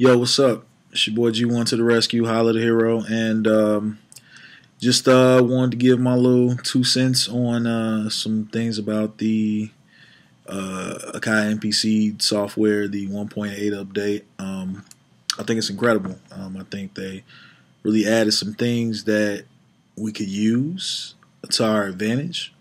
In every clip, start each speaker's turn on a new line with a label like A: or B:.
A: Yo, what's up? It's your boy G1 to the rescue, Holla the Hero, and just wanted to give my little 2 cents on some things about the Akai MPC software, the 1.8 update. I think it's incredible. I think they really added some things that we could use to our advantage.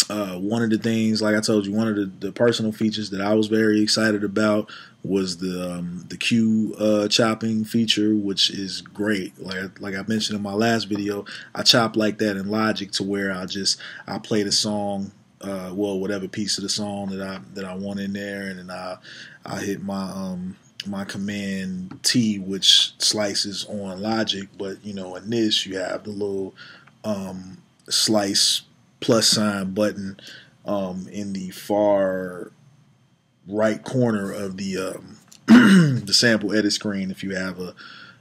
A: One of the things, like I told you, one of the personal features that I was very excited about was the cue chopping feature, which is great. Like I mentioned in my last video, I chop like that in Logic to where I play the song, whatever piece of the song that I want in there, and then I hit my command T, which slices on Logic. But in this you have the little slice plus sign button in the far right corner of the the sample edit screen. If you have a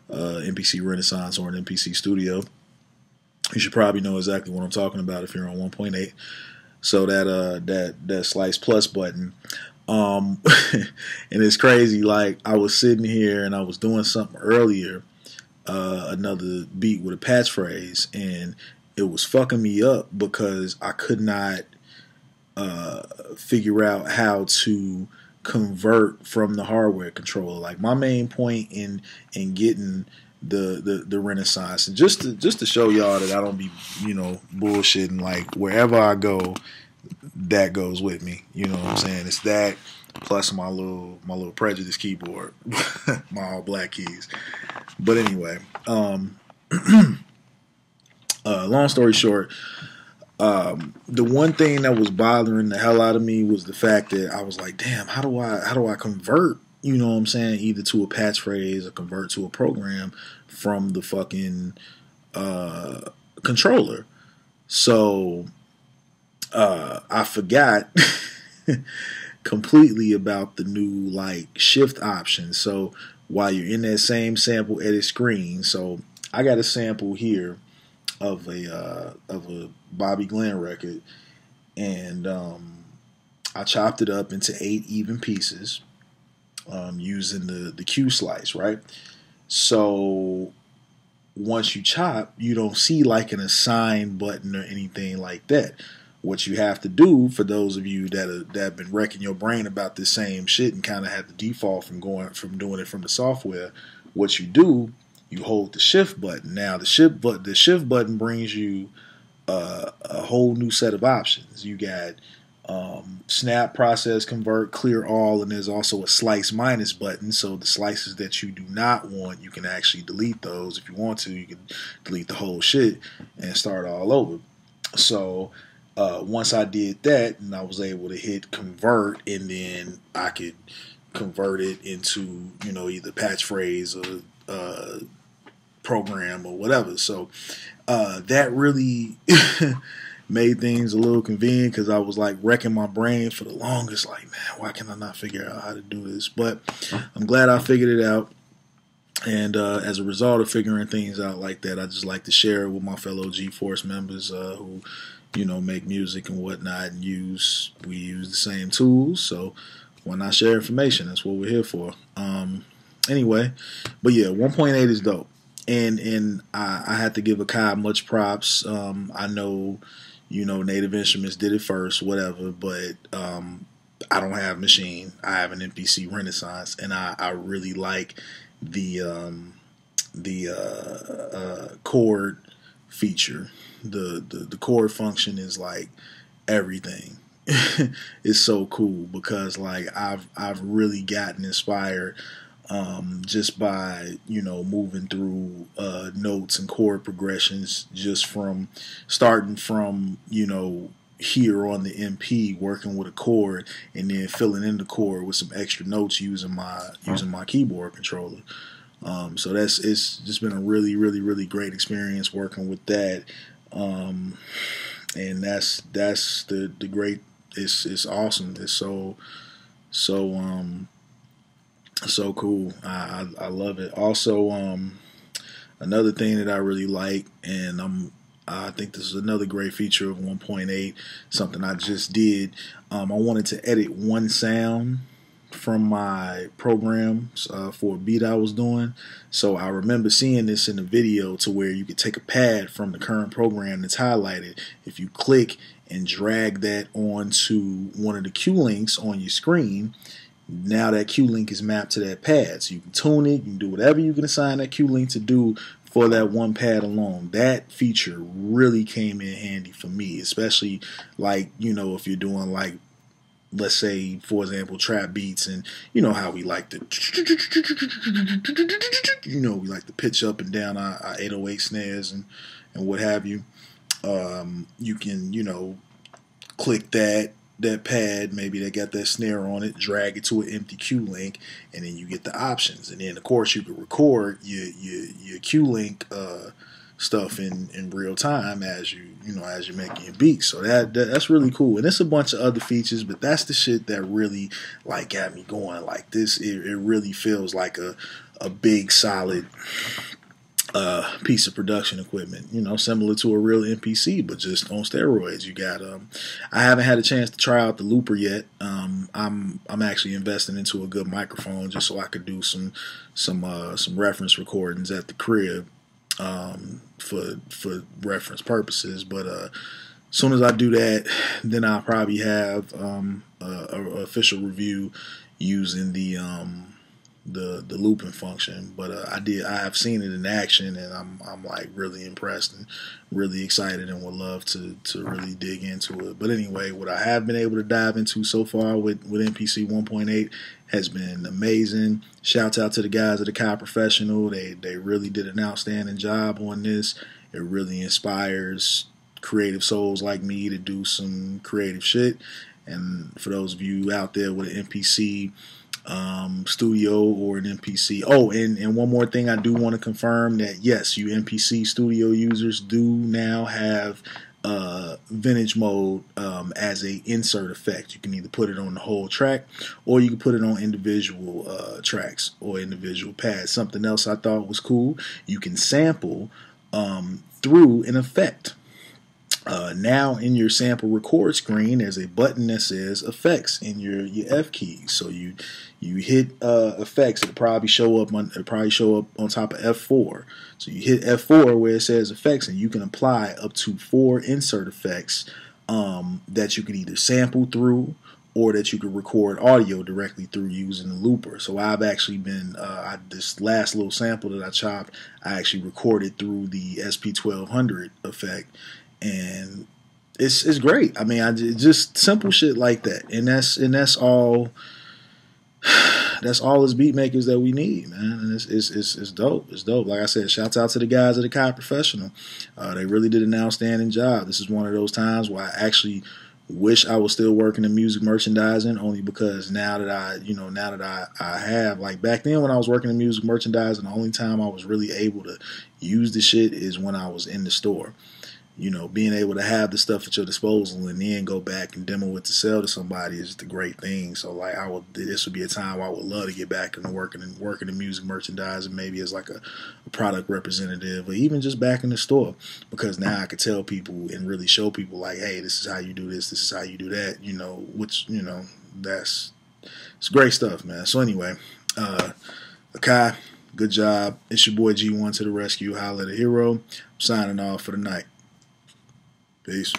A: MPC Renaissance or an MPC Studio, you should probably know exactly what I'm talking about if you're on 1.8. So that slice plus button, and it's crazy. Like, I was sitting here and I was doing something earlier, another beat with a patch phrase, and it was fucking me up because I could not figure out how to convert from the hardware controller. Like, my main point in getting the Renaissance, and just to show y'all that I don't be bullshitting. Like, wherever I go, that goes with me. You know what I'm saying? It's that plus my little Prejudice keyboard, my all black keys. But anyway, long story short, the one thing that was bothering the hell out of me was the fact that I was like, damn, how do I convert, you know what I'm saying, either to a patch phrase or convert to a program from the fucking controller. So I forgot completely about the new shift option. So while you're in that same sample edit screen, so I got a sample here of a Bobby Glenn record, and I chopped it up into 8 even pieces using the Q slice, right? So once you chop, you don't see like an assign button or anything like that. What you have to do, for those of you that have been wrecking your brain about this same shit and kind of had the default from doing it from the software, what you do, you hold the shift button. Now the shift button brings you a whole new set of options. You got snap, process, convert, clear all, and there's also a slice minus button. So the slices that you do not want, you can actually delete those. If you want to, you can delete the whole shit and start all over. So once I did that, and I was able to hit convert, and then I could convert it into either patch phrase or program or whatever. So that really made things a little convenient, because I was like wrecking my brain for the longest, like, man, why can I not figure out how to do this? But I'm glad I figured it out, and as a result of figuring things out like that, I just like to share it with my fellow G-Force members who make music and whatnot, and we use the same tools. So why not share information? That's what we're here for. Anyway, but yeah, 1.8 is dope. And I had to give Akai much props. I know, Native Instruments did it first, whatever, but I don't have Machine. I have an MPC Renaissance, and I really like the chord feature. The chord function is like everything. It's so cool, because like I've really gotten inspired just by moving through notes and chord progressions, just from starting from here on the MP, working with a chord, and then filling in the chord with some extra notes using my keyboard controller. So it's just been a really, really, really great experience working with that, and that's the great. It's awesome. It's so cool. I love it. Also, another thing that I really like, and I think this is another great feature of 1.8, something I just did. I wanted to edit one sound from my programs for a beat I was doing. So I remember seeing this in the video to where you could take a pad from the current program that's highlighted. If you click and drag that onto one of the cue links on your screen, now that cue link is mapped to that pad. So you can tune it, you can do whatever you can assign that cue link to do for that one pad alone. That feature really came in handy for me, especially like, you know, if you're doing like, let's say, for example, trap beats, and you know how we like to, we like to pitch up and down our 808 snares and what have you. You can, you know, click that pad, maybe they got that snare on it, drag it to an empty cue link, and then you get the options. And then of course you can record your cue link stuff in real time as you're making your beats. So that's really cool. And it's a bunch of other features, but that's the shit that really like got me going like this. It really feels like a big solid piece of production equipment, you know, similar to a real MPC, but just on steroids. You got I haven't had a chance to try out the looper yet. I'm actually investing into a good microphone just so I could do some reference recordings at the crib for reference purposes. But as soon as I do that, then I'll probably have a official review using the looping function. But I have seen it in action, and I'm like really impressed and really excited, and would love to really dig into it. But anyway, what I have been able to dive into so far with MPC 1.8 has been amazing. Shouts out to the guys at Akai Professional. They really did an outstanding job on this. It really inspires creative souls like me to do some creative shit. And for those of you out there with an MPC studio or an MPC. Oh, and one more thing I do want to confirm, that yes, you MPC studio users do now have vintage mode as a insert effect. You can either put it on the whole track, or you can put it on individual tracks or individual pads. Something else I thought was cool, you can sample through an effect. Now in your sample record screen, there's a button that says effects in your F keys. So you hit effects. It'll probably show up on top of F4. So you hit F4 where it says effects, and you can apply up to 4 insert effects that you can either sample through, or that you could record audio directly through using the looper. So I've actually been this last little sample that I chopped, I actually recorded through the SP1200 effect. And it's great. I mean, just simple shit like that, and that's all. That's all as beat makers that we need, man. And it's dope. It's dope. Like I said, shouts out to the guys at Akai Professional. They really did an outstanding job. This is one of those times where I actually wish I was still working in music merchandising, only because now that I have, like back then when I was working in music merchandising, the only time I was really able to use the shit is when I was in the store. You know, being able to have the stuff at your disposal and then go back and demo it to sell to somebody is the great thing. So like this would be a time I would love to get back into working in music merchandising, maybe as like a product representative, or even just back in the store, because now I could tell people and really show people like, hey, this is how you do this is how you do that, you know, which, you know, it's great stuff, man. So anyway, Akai, good job. It's your boy G1 to the rescue. Holla at a hero. I'm signing off for the night. Peace.